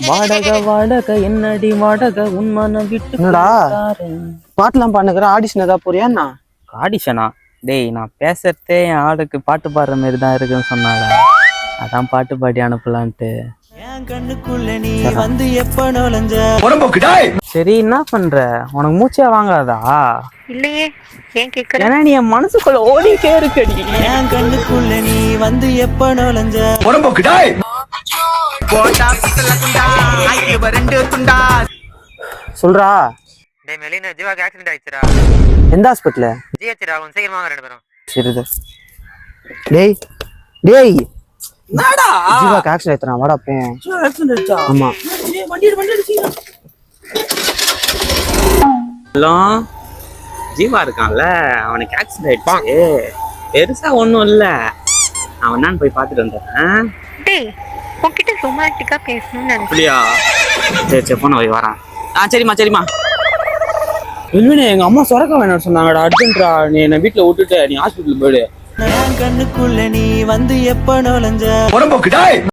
வாடகை வாடகை என்னடி வாடகை உன்மான விட்டு என்னடா பாட்டுலாம் பண்ணுகிற ஆடிஷன் ஏதாவது போறியாண்ணா? ஆடிஷனா? டேய் நான் பேசுறதே என் ஆளுக்கு பாட்டு பாடுற மாதிரி தான் இருக்குன்னு சொன்னாங்க, அதான் பாட்டு பாடி அனுப்பலான்ட்டு. சரி என்ன பண்ற, உனக்கு மூச்சே வாங்காதா? இல்லையே, ஏன் கேக்குற? ஏன்னா நீ என் மனசுக்குள்ள ஓடிட்டே இருக்கடி. என் கண்ணுக்குள்ள நீ வந்து எப்ப நுழைஞ்ச சொல்றா. டேய் மெலினா, ஜீவாக்கு ஆக்சிடென்ட் ஆயிடுச்சுடா. எந்த ஹாஸ்பிட்டல்? ஜிஹெச்டா, கொஞ்சம் சீக்கிரமா வாங்க ரெண்டு பேரும். சரிது. டேய் டேய் ஜீவாக்கு ஆக்சிடென்ட் ஆயிடுறா, வாடா போ. ஆமா ஜீவா இருக்கான்ல, அவனுக்கு ஆக்சிடென்ட் ஆயிடுச்சு. பெருசா ஒண்ணும் இல்ல, அவன் என்னன்னு போய் பாத்துட்டு வந்துடுறேன். டேய் உன்கிட்ட ரொமான்டிக்கா பேசணும்னு நினைச்சேன். அப்படியா? சரி சரி போன போய் வரேன். சரிம்மா சரிம்மா. வெல்வினே, எங்க அம்மா சொரக்க வேணும்னு சொன்னாங்கடா, அர்ஜென்ட்ரா. நீ என்ன வீட்டுல விட்டுட்டு நீ ஹாஸ்பிட்டல் போயிடு. என் கண்ணுக்குள்ள நீ வந்து எப்ப நுழைஞ்ச